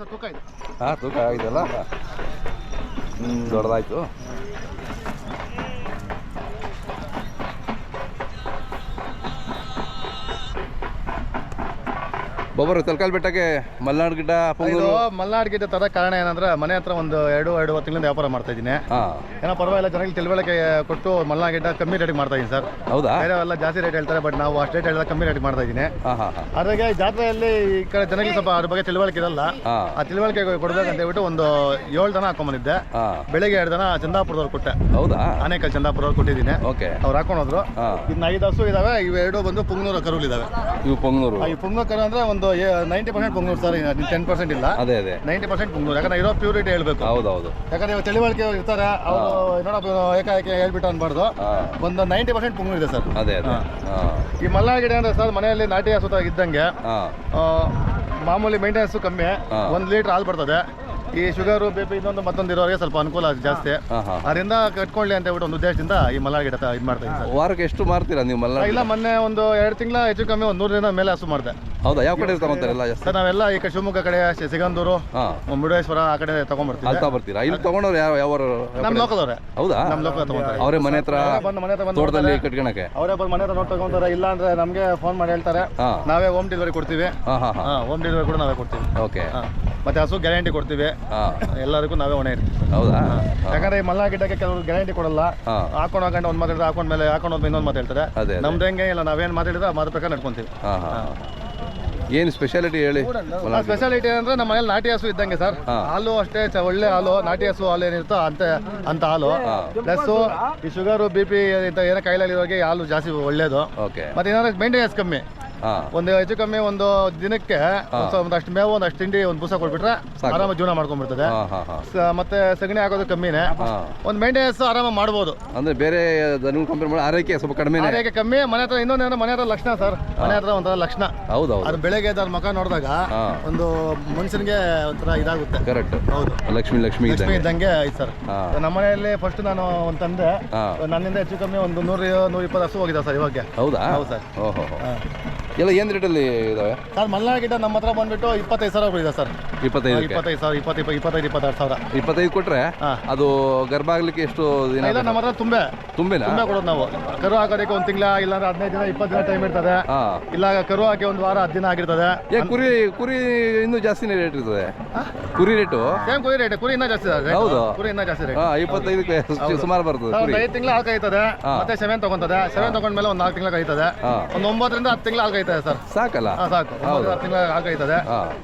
Sir ತೂಕ ಇದೆ. ಹಾಂ ತೂಕ ಆಗಿದೆಯಲ್ಲ ದೊಡ್ಡದಾಯ್ತು. ಬೊಬ್ಬರು ತಲಕಾಲ್ ಬೆಟ್ಟಕ್ಕೆ ಮಲ್ನಾಡು ಗಿಡ್ಡ ಇದು ಮಲ್ನಾಡ್ ಗಿಡ್ಡ ತರ ಕಾರಣ ಏನಂದ್ರೆ ಮನೆ ಹತ್ರ ಒಂದು 2-2.5 ತಿಂಗಳಿಂದ ವ್ಯಾಪಾರ ಮಾಡ್ತಾ ಇದ್ದೀನಿ. ಏನೋ ಪರವಾಗಿಲ್ಲ, ಜನಗಳಿಗೆ ತಿಳುವಳಿಕೆ ಕೊಟ್ಟು ಮಲ್ನಾಡ್ ಗಿಡ್ಡ ಕಮ್ಮಿ ರೇಟಿಗೆ ಮಾಡ್ತಾ ಇದ್ದೀನಿ ಸರ್. ಹೌದಾ? ಬೇರೆಲ್ಲ ಜಾಸ್ತಿ ರೇಟ್ ಹೇಳ್ತಾರೆ, ಬಟ್ ನಾವು ಅಷ್ಟು ರೇಟ್ ಹೇಳಿದ್ರೆ ಕಮ್ಮಿ ರೇಟಿಗೆ ಮಾಡ್ತಾ ಇದ್ದೀನಿ. ಅದ್ರಾಗೆ ಜಾತ್ರೆಯಲ್ಲಿ ಈ ಕಡೆ ಜನಗಳಿಗೆ ಸ್ವಲ್ಪ ಅದ್ರ ಬಗ್ಗೆ ತಿಳುವಳಿಕೆ ಇರಲ್ಲ. ಆ ತಿಳುವಳಿಕೆ ಕೊಡ್ಬೇಕಂತ ಹೇಳ್ಬಿಟ್ಟು ಒಂದು 7 ದನ ಹಾಕೊಂಡ್ಬಂದಿದ್ದೆ. ಬೆಳಿಗ್ಗೆ 2 ದನ ಚಂದಾಪುರದವ್ರು ಕೊಟ್ಟೆ. ಹೌದಾ? ಆನೇಕಲ್ ಚಂದಾಪುರದವ್ರು ಕೊಟ್ಟಿದ್ದೀನಿ. ಅವ್ರು ಹಾಕೊಂಡೋದ್ರು. ಇನ್ನು 5 ಹಸು ಇದಾವೆ. ಇವು 2 ಬಂದು ಪುಂಗ್ನೂರು ಕರುಗಳಿದಾವೆ. ಇವು ಪುಂಗ್ನೂರು? ಈ ಪುಂಗ್ನೂರು ಕರು ಅಂದ್ರೆ ಒಂದು 90% ಪುಂಗ್ನೂರು ಸರ್, 10% ಇಲ್ಲ. ಅದೇ ಅದೇ 90% ಪುಂಗ್ನೂರು. ಯಾಕಂದ್ರೆ ಇರೋ ಪ್ಯೂರಿಟಿ ಹೇಳ್ಬೇಕು. ಹೌದೌದು. ಯಾಕಂದ್ರೆ ತಿಳುವಳಿಕೆ ಇರ್ತಾರೆ ಅವರು, ನೋಡಪ್ಪ ಏಕಾಏಕಿ ಹೇಳ್ಬಿಟ್ಟು ಅನ್ಬಾರ್ದು. ಒಂದು 90% ಪುಂಗ್ನೂರು ಇದೆ ಸರ್. ಅದೇ ಅದೇ. ಈ ಮಲ್ನಾಡ್ ಗಿಡ ಅಂದ್ರೆ ಸರ್ ಮನೆಯಲ್ಲಿ ನಾಟಿ ಹಸು ಇದ್ದಂಗೆ ಮಾಮೂಲಿ ಮೇಂಟೆನೆನ್ಸ್ ಕಮ್ಮಿ. 1 ಲೀಟರ್ ಹಾಲು ಬರ್ತದೆ. ಈ ಶುಗರು BP ಇನ್ನೊಂದು ಮತ್ತೊಂದು ಇರೋರಿಗೆ ಸ್ವಲ್ಪ ಅನುಕೂಲ ಜಾಸ್ತಿ. ಅದರಿಂದ ಕಟ್ಕೊಳ್ಳಿ ಅಂತ ಹೇಳ್ಬಿಟ್ಟು ಒಂದು ಉದ್ದೇಶದಿಂದ ಈ ಮಲ್ನಾಡ್ ಗಿಡ ಇದು ಮಾಡ್ತಾ ಇದ್ದೀನಿ. ವಾರಕ್ಕೆ ಎಷ್ಟು ಮಾರ್ತೀರಾ ನೀವು ಮಲ್ನಾಡ್? ಇಲ್ಲ, ಮೊನ್ನೆ ಒಂದು 2 ತಿಂಗಳ ಹೆಚ್ಚು ಕಮ್ಮಿ 100 ದಿನ ಮೇಲೆ ಹಸು ಮಾಡಿದೆ. ಹೌದಾ? ಯಾವ ಕಡೆ ತಗೊಂತಾರಲ್ಲ ಸರ್? ನಾವೆಲ್ಲ ಈ ಕಡೆ ಶಿವಮೊಗ್ಗ ಕಡೆ, ಸಿಗಂದೂರು, ಮುರುಡೇಶ್ವರ ಆ ಕಡೆ ತಗೊಂಡ್ಬರ್ತೀವಿ. ಅಲ್ತಾ ಬರ್ತೀರಾ? ಇಲ್ಲಿ ತಗೊಂಡವ್ರು ಯಾವ ನಮ್ಮ ಲೋಕದವ್ರೆ. ಹೌದಾ? ನಮ್ಮ ಲೋಕದ ತಗೊಂತಾರೆ. ಅವರೇ ಮನೆ ಹತ್ರ ತೋಟದಲ್ಲಿ ಕಟ್ಕೊಳಕ್ಕೆ ಅವರೇ ಬಂದು ಮನೆ ಹತ್ರ ನೋಡಿ ತಗೊಂತಾರೆ. ಇಲ್ಲ ಅಂದ್ರೆ ನಮಗೆ ಫೋನ್ ಮಾಡಿ ಹೇಳ್ತಾರೆ, ನಾವೇ ಹೋಮ್ ಡೆಲಿವರಿ ಕೊಡ್ತೀವಿ. ಹೋಮ್ ಡೆಲಿವರಿ ಕೂಡ ನಾವೇ ಕೊಡ್ತೀವಿ. ಓಕೆ. ಮತ್ತೆ ಹಸು ಗ್ಯಾರಂಟಿ ಕೊಡ್ತೀವಿ. ಎಲ್ಲರಿಗೂ ನಾವೇ ಹೊಣೆ ಇರ್ತೀವಿ. ಹೌದಾ? ಯಾಕಂದ್ರೆ ಈ ಮಲ್ನಾಡ್ ಗಿಡಕ್ಕೆ ಕೆಲವರು ಗ್ಯಾರಂಟಿ ಕೊಡಲ್ಲ. ಹಾಕೊಂಡು ಹೋಗಂಡ ಒಂದು ಮಾತಾಡಿದ್ರೆ ಹಾಕೊಂಡ್ಮೇಲೆ ಹಾಕೊಂಡು ಇನ್ನೊಂದು ಮಾತಾಡ್ತಾರೆ. ನಮ್ದು ಹೆಂಗೆ ಇಲ್ಲ, ನಾವೇನು ಮಾತಾಡಿದ್ರೆ ಆ ಮಾತು ಪ್ರಕಾರ ನಡ್ಕೊಂತೀವಿ. ಏನು ಸ್ಪೆಷಾಲಿಟಿ ಹೇಳಿ? ಸ್ಪೆಷಾಲಿಟಿ ಅಂದ್ರೆ ನಮ್ಮ ಮನೇಲಿ ನಾಟಿ ಹಸು ಇದ್ದಂಗೆ ಸರ್. ಹಾಲು ಅಷ್ಟೇ ಒಳ್ಳೆ ಹಾಲು. ನಾಟಿ ಹಸು ಹಾಲು ಏನಿರುತ್ತೋ ಅಂತ ಹಾಲು. ಪ್ಲಸ್ ಈ ಶುಗರು BP ಏನೋ ಕಾಯಿಲೆಗಳಿಗೆ ಹಾಲು ಜಾಸ್ತಿ ಒಳ್ಳೇದು. ಮತ್ತೆ ಏನಾದ್ರು ಮೇಂಟೆನೆನ್ಸ್ ಕಮ್ಮಿ. ಒಂದು ಹೆಚ್ಚು ಕಮ್ಮಿ ಒಂದು ದಿನಕ್ಕೆ ಒಂದಷ್ಟು ಮೇವು, ಒಂದಷ್ಟು ತಿಂಡಿ, ಒಂದು ಬೂಸ ಕೊಟ್ಬಿಟ್ರೆ ಆರಾಮಾಗಿ ಜೀವನ ಮಾಡ್ಕೊಂಡ್ಬಿಡ್ತದೆ. ಮತ್ತೆ ಸಗಣಿ ಹಾಕೋದು ಕಮ್ಮಿನೇ. ಒಂದು ಮೇಂಟೆನೆನ್ಸ್ ಆರಾಮಾಗಿ ಮಾಡ್ಬೋದು. ಅಂದ್ರೆ ಬೇರೆ ಕಂಪೇರ್ ಮಾಡಿ ಆರೈಕೆ ಸ್ವಲ್ಪ ಕಡಿಮೆ. ಆರೈಕೆ ಕಮ್ಮಿ. ಮನೆ ಹತ್ರ ಇನ್ನೊಂದು ಮನೆ ಹತ್ರ ಲಕ್ಷಣ ಸರ್. ಮನೆ ಹತ್ರ ಒಂಥರ ಲಕ್ಷಣ. ಹೌದು. ಅದು ಬೆಳಗ್ಗೆ ಎದ್ದ ಮುಖ ನೋಡಿದಾಗ ಒಂದು ಮನುಷ್ಯನಿಗೆ ಒಂಥರ ಇದಾಗುತ್ತೆ. ಕರೆಕ್ಟ್. ಹೌದು. ಲಕ್ಷ್ಮಿ ಇದ್ದಂಗೆ ಐತೆ ಸರ್. ನಮ್ಮ ಮನೆಯಲ್ಲಿ ಫಸ್ಟ್ ನಾನು ಒಂದು ತಂದೆ, ನನ್ನಿಂದ ಹೆಚ್ಚು ಕಮ್ಮಿ ಒಂದು 100-120 ಹಸು ಹೋಗಿದೆ ಸರ್ ಇವಾಗ. ಹೌದಾ? ಹೌದು ಸರ್. ಎಲ್ಲ ಏನ್ ರೇಟಲ್ಲಿ ಇದಾವೆ ಸರ್? ಮಲ್ನಾಡ್ ಗಿಡ ನಮ್ಮ ಹತ್ರ ಬಂದ್ಬಿಟ್ಟು 25,000 ಇದೆ ಸರ್. 25,000, 25 ಕೊಟ್ರೆ ಅದು ಗರ್ಭ ಆಗ್ಲಿಕ್ಕೆ ಎಷ್ಟು ದಿನ? ಇಲ್ಲ, ನಮ್ಮ ಹತ್ರ ತುಂಬೆ ಕೊಡೋದು ನಾವು. ಕರು ಹಾಕೋದಕ್ಕೆ 1 ತಿಂಗಳ, ಇಲ್ಲಾಂದ್ರೆ 15 ದಿನ 20 ದಿನ ಟೈಮ್ ಇರ್ತದೆ. ಇಲ್ಲ ಕರು ಹಾಕಿ 1 ವಾರ 10 ದಿನ ಆಗಿರ್ತದೆ. ಕುರಿ ಇನ್ನೂ ಜಾಸ್ತಿನೇ ರೇಟ್ ಇರ್ತದೆ. ಕುರಿ ರೇಟು ಸೇಮ್ ಕುರಿ ರೇಟ್. ಕುರಿ ಇನ್ನೂ ಜಾಸ್ತಿ. ಹೌದು, ಕುರಿ ಇನ್ನೂ ಜಾಸ್ತಿ ರೇಟ್. 25ಕ್ಕೆ ಸುಮಾರು ಬರ್ತದೆ. 5 ತಿಂಗಳ ಹಾಲು ಕಾಯ್ತದೆ. ಮತ್ತೆ 7 ತಗೊಂತದೆ. 7 ತಗೊಂಡ್ಮೇಲೆ ಒಂದು 4 ತಿಂಗಳ ಕಾಯ್ತದೆ. ಒಂದು 9ರಿಂದ 10 ತಿಂಗಳ ಹಾಲು ಕಾಯ್ತದೆ ಸರ್. ಸಾಕಲ್ಲ? ಸಾಕು. 10 ತಿಂಗಳ ಹಾಲು ಕಾಯ್ತದೆ.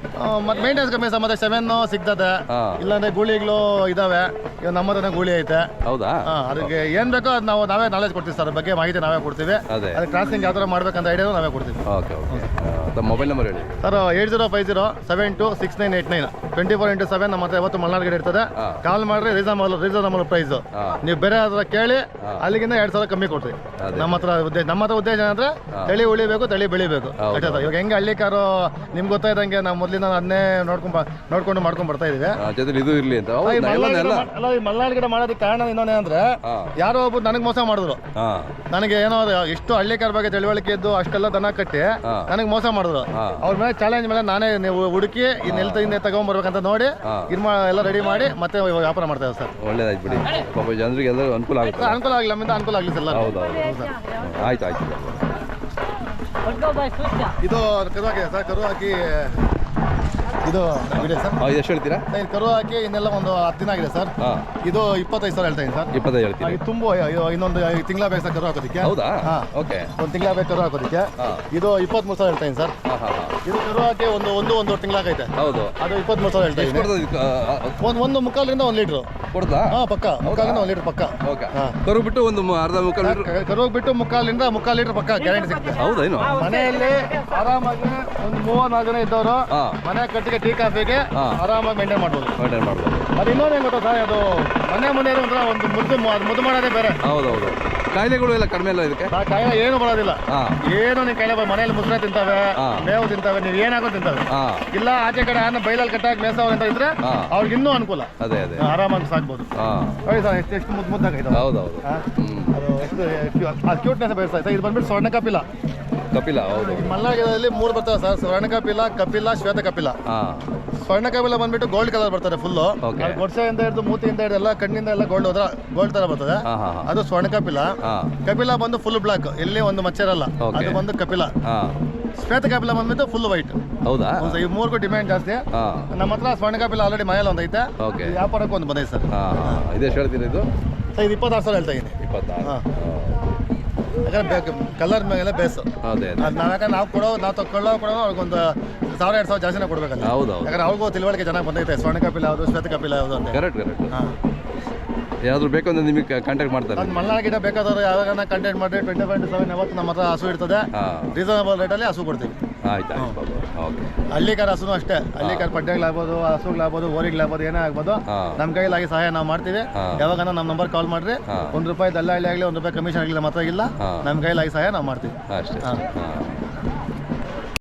ಮತ್ತೆ ಮೇಂಟೆನೆನ್ಸ್ ಕಮ್ಮಿ ಸರ್. ಮತ್ತೆ 7 ಸಿಗ್ತದೆ. ಇಲ್ಲಾಂದ್ರೆ ಗೂಳಿಗಳು ಇದಾವೆ. ಇವಾಗ ನಮ್ಮ ಹತ್ರನೇ ಗೂಳಿ ಐತೆ. ಹೌದಾ? ಅದಕ್ಕೆ ಏನ್ ಬೇಕೋ ಅದು ನಾವೇ ನಾಲೆಜ್ ಕೊಡ್ತೀವಿ ಸರ್. ಬಗ್ಗೆ ಮಾಹಿತಿ ನಾವೇ ಕೊಡ್ತೀವಿ. ಅದಕ್ಕೆ ಕ್ರಾಸಿಂಗ್ ಯಾವ ಥರ ಮಾಡ್ಬೇಕಂತ ಐಡಿಯಾ ನಾವೇ ಕೊಡ್ತೀವಿ. ಮೊಬೈಲ್ ನಂಬರ್ ಹೇಳಿ ಸರ್. 8050726989. 24x7 ನಮ್ಮ ಹತ್ರ ಯಾವತ್ತು ಮಲ್ನಾಡ್ ಗಿಡ ಇರ್ತದೆ. ಕಾಲ್ ಮಾಡ್ರಿ. Reasonable price. ನೀವು ಬೇರೆ ಹತ್ರ ಕೇಳಿ ಅಲ್ಲಿಗಿಂತ 2,000 ಕಮ್ಮಿ ಕೊಡ್ತೀವಿ. ನಮ್ಮ ಹತ್ರ ಉದ್ದೇಶ ಏನಂದ್ರೆ ತಳಿ ಉಳಿಬೇಕು, ತಳಿ ಬೆಳಿಬೇಕು. ಇವಾಗ ಹೆಂಗೆ ಹಳ್ಳಿ ಕಾರು ನಿಮ್ಗೆ ಗೊತ್ತಾಯ್ದಂಗೆ ನಾವು ಮೊದಲಿಂದ ಅದನ್ನೇ ನೋಡ್ಕೊಂಡು ಮಾಡ್ಕೊಂಡು ಬರ್ತಾ ಇದೀವಿ. ಇದು ಇರ್ಲಿ ಅಂತ. ಮಲ್ನಾಡ್ ಗಿಡ ಮಾಡೋದಕ್ಕೆ ಕಾರಣ ಇನ್ನೊಂದೇನಂದ್ರೆ, ಯಾರೋ ಒಬ್ಬರು ನನಗೆ ಮೋಸ ಮಾಡಿದ್ರು. ನನಗೆ ಏನೋ ಇಷ್ಟು ಹಳ್ಳಿ ಕಾರ್ ಬಗ್ಗೆ ತಿಳುವಳಿಕೆ ಇದ್ದು ಅಷ್ಟೆಲ್ಲ ದನ ಕಟ್ಟಿ ನನಗೆ ಮೋಸ ಮಾಡಿದ್ರು. ಅವ್ರ ಮೇಲೆ ಚಾಲೆಂಜ್ ಮೇಲೆ ನಾನೇ ನೀವು ಹುಡುಕಿ ಇನ್ನೆಲ್ಲ ತಗೊಂಡ್ಬರ್ಬೇಕಂತ ನೋಡಿ ಎಲ್ಲ ರೆಡಿ ಮಾಡಿ ಮತ್ತೆ ವ್ಯಾಪಾರ ಮಾಡ್ತಾ ಇದ್ದಾರೆ ಸರ್. ಒಳ್ಳೇದಾಯ್ತು ಬಿಡಿ. ಪಾಪ ಜನರಿಗೆ ಎಲ್ಲರೂ ಅನುಕೂಲ ಆಗುತ್ತೆ. ಅನುಕೂಲ ಆಗಲಿ, ನಮ್ಮಿಂದ ಅನುಕೂಲ ಆಗಲಿ ಸರ್. ಆಯ್ತು. ಇದು ಕರು ಹಾಕಿ ಸರ್. ಕರು ಹಾಕಿ ಇದು ಸರ್. ಎಷ್ಟು ಹೇಳ್ತೀರಾ? ಕರು ಹಾಕಿ ಇನ್ನೆಲ್ಲ ಒಂದು 10 ದಿನ ಆಗಿದೆ ಸರ್. ಇದು 25,000 ಹೇಳ್ತಾ ಇದ್ದೀನಿ ಸರ್. 25 ಹೇಳ್ತೀನಿ. ತುಂಬು ಇನ್ನೊಂದು ತಿಂಗಳ ಬೇಕು ಸರ್ ಕರು ಹಾಕೋದಕ್ಕೆ. ಹೌದಾ? ಓಕೆ. 1 ತಿಂಗಳ ಬೇಕು ಕರು ಹಾಕೋದಕ್ಕೆ. ಇದು 23,000 ಹೇಳ್ತಾ ಇದ್ದೀನಿ ಸರ್. ಇದು ಕರು ಹಾಕಿ ಒಂದೂವರೆ ತಿಂಗಳಾಗೈತೆ. ಹೌದು. ಅದು 23,000 ಹೇಳ್ತಾ ಇದ್ದೀನಿ. 1.25 ಲೀಟರ್ ಕೊಡ್ತಾ? ಪಕ್ಕ. 1.25 ಲೀಟರ್ ಪಕ್ಕ. ಕರು ಬಿಟ್ಟು ಒಂದು ಅರ್ಧ ಮುಕ್ಕಾಲು ಲೀಟರ್. ಕರು ಬಿಟ್ಟು 1.5 ಲೀಟರ್ ಪಕ್ಕ ಗ್ಯಾರಂಟಿ ಸಿಗುತ್ತೆ. ಹೌದೇನು? ಮನೆಯಲ್ಲಿ ಆರಾಮಾಗಿ ಒಂದು 34 ಜನ ಇದ್ದವರು ಮನೆ ಕಟ್ಟಿಗೆ ಟೀ ಕಾಫಿಗೆ ಆರಾಮಾಗಿ ಮೇಂಟೈನ್ ಮಾಡ್ಬೋದು. ಅದು ಇನ್ನೊಂದು ಹೆಂಗ್ ಗೊತ್ತಾ ಸರ್, ಅದು ಮನೆ ಒಂದು ಮುದ್ದು ಮಾಡೋದೇ ಬೇರೆ. ಹೌದೌದು. ಕಾಯಿಲೆಗಳು ಎಲ್ಲ ಕಡಿಮೆ ಇಲ್ಲ ಇದಕ್ಕೆ. ಕಾಯಿಲೆ ಏನು ಬರೋದಿಲ್ಲ. ಏನು ನೀವು ಕಾಯಿಲೆ ಮನೆಯಲ್ಲಿ ಮುಸ್ರೆ ತಿಂತಾವೆ, ಮೇವು ತಿಂತಾವೆ, ನೀವು ಏನಾಗೋ ತಿಂತಾವೆ. ಇಲ್ಲ ಆಚೆ ಕಡೆ ಬೈಲಲ್ಲಿ ಕಟ್ಟಾಗಿ ಮೇಸವ್ರು ಅಂತ ಇದ್ರೆ ಅವ್ರಿಗೆ ಇನ್ನೂ ಅನುಕೂಲ. ಅದೇ ಆರಾಮಾಗಿ ಸಾಕ್ಬೋದು. ನೋಡಿ ಸರ್, ಎಷ್ಟು ಮುದ್ದಾಗೈತೆ. ಹೌದೌದು. ಅದು ಎಷ್ಟು ಕ್ಯೂಟ್ನೆಸ್ ಬೇರೆ ಸರ್. ಇದು ಬಂದ್ಬಿಟ್ಟು ಸ್ವರ್ಣ ಕಪಿಲ. ಹೌದು. ಮಲ್ನಾಡ್ ಗಿಡದಲ್ಲಿ 3 ಬರ್ತವೆ ಸರ್. ಸ್ವರ್ಣ ಕಪಿಲ, ಶ್ವೇತ ಕಪಿಲ. ಸ್ವರ್ಣ ಕಪಿಲ ಬಂದ್ಬಿಟ್ಟು ಗೋಲ್ಡ್ ಕಲರ್ ಬರ್ತದೆ ಫುಲ್ಲು. Okay. ಗೊಡ್ಸೆಯಿಂದ ಹಿಡಿದು ಮೂತಿಯಿಂದ ಹಿಡಿದು ಎಲ್ಲ ಕಣ್ಣಿಂದ ಎಲ್ಲ ಗೋಲ್ಡ್ ತರ ಬರ್ತದೆ. ಹಾಂ ಹಾಂ ಹಾಂ ಅದು ಸ್ವರ್ಣ ಕಪಿಲ. ಹಾಂ ಕಪಿಲ ಬಂದು ಫುಲ್ ಬ್ಲಾಕ್, ಎಲ್ಲಿ ಒಂದು ಮಚ್ಚ ಇರಲ್ಲ. Okay. ಅದು ಬಂದು ಕಪಿಲ. ಹಾಂ ಶ್ವೇತ ಕಪಿಲ ಬಂದ್ಬಿಟ್ಟು ಫುಲ್ ವೈಟ್. ಹೌದಾ ಈ ಮೂರ್ಗೂ ಡಿಮ್ಯಾಂಡ್ ಜಾಸ್ತಿ. ಹಾಂ ನಮ್ಮ ಹತ್ರ ಸ್ವರ್ಣ ಕಪಿಲ ಆಲ್ರೆಡಿ ಮನೆಯಲ್ಲಿ ಒಂದು ಐತೆ. ಓಕೆ ಈ ವ್ಯಾಪಾರಕ್ಕೆ ಒಂದು ಬಂದೈತೆ ಸರ್. ಹಾಂ ಹಾಂ ಇದೆಷ್ಟು ಹೇಳ್ತೀರಾ ಇದು? ಸರ್ ಇದು 26,000 ಹೇಳ್ತಾ ಇದ್ದೀನಿ. 26 ಹಾಂ. ಯಾಕಂದ್ರೆ ಕಲರ್ ಮೇಲೆ ಬೇಸು. ಅದೇ ಅದೇ ಅದು ನಾವು ತಗೊಳ್ಳೋ ಅವ್ರಿಗೊಂದು 1,000-2,000 ಜಾಸ್ತಿನೇ ಕೊಡ್ಬೇಕಲ್ಲ. ಹೌದು ಯಾಕಂದ್ರೆ ಅವ್ರಿಗೂ ತಿಳುವಳಿಕೆ ಚೆನ್ನಾಗಿ ಬಂದೈತೆ ಸ್ವರ್ಣ ಕಪಿಲ ಯಾವುದು ಶ್ವೇತ ಕಪಿಲ ಯಾವುದು ಅಂತ. ಕರೆಕ್ಟ್ ಹಾಂ. ಏನಾದರೂ ಬೇಕು ಅಂದ್ರೆ ನಿಮಗೆ ಕಾಂಟ್ಯಾಕ್ಟ್ ಮಾಡ್ತಾರೆ. ಅದು ಮಲ್ನಾಡ್ ಗಿಡ ಬೇಕಾದವರು ಯಾವಾಗ ಕಂಟೆಂಟ್ ಮಾಡಿ 24/7 ಯಾವತ್ತು ನಮ್ಮ ಹತ್ರ ಹಸು ಇರ್ತದೆ. ಹಾಂ ರೀಸನಬಲ್ ರೇಟಲ್ಲಿ ಹಸು ಕೊಡ್ತೀವಿ. ಆಯ್ತು ಆಯ್ತು ಬಾಬು ಓಕೆ ಹಳ್ಳಿಕಾರ ಹಸುನು ಅಷ್ಟೇ. ಹಳ್ಳಿಕಾರ ಪಡ್ಡೆಗಳಾಗ್ಬೋದು, ಹಸುಗಳಾಗ್ಬೋದು, ಓರಿಗಳಾಗ್ಬೋದು, ಏನೇ ಆಗ್ಬೋದು ಹಾಂ ನಮ್ಮ ಕೈಲಾಗಿ ಸಹಾಯ ನಾವು ಮಾಡ್ತೀವಿ. ಹಾಂ. ಯಾವಾಗ ನಮ್ಮ ನಂಬರ್ ಕಾಲ್ ಮಾಡ್ರಿ. ಹಾಂ. ₹1 ದಲ್ಲಾಳಿ ಆಗಲಿ ₹1 ಕಮಿಷನ್ ಆಗಲಿ ಮಾತ್ರ ಇಲ್ಲ. ಹಾಂ. ನಮ್ಮ ಕೈಲಾಗಿ ಸಹಾಯ ನಾವು ಮಾಡ್ತೀವಿ. ಅಷ್ಟೇ ಹಾಂ. ಹಾಂ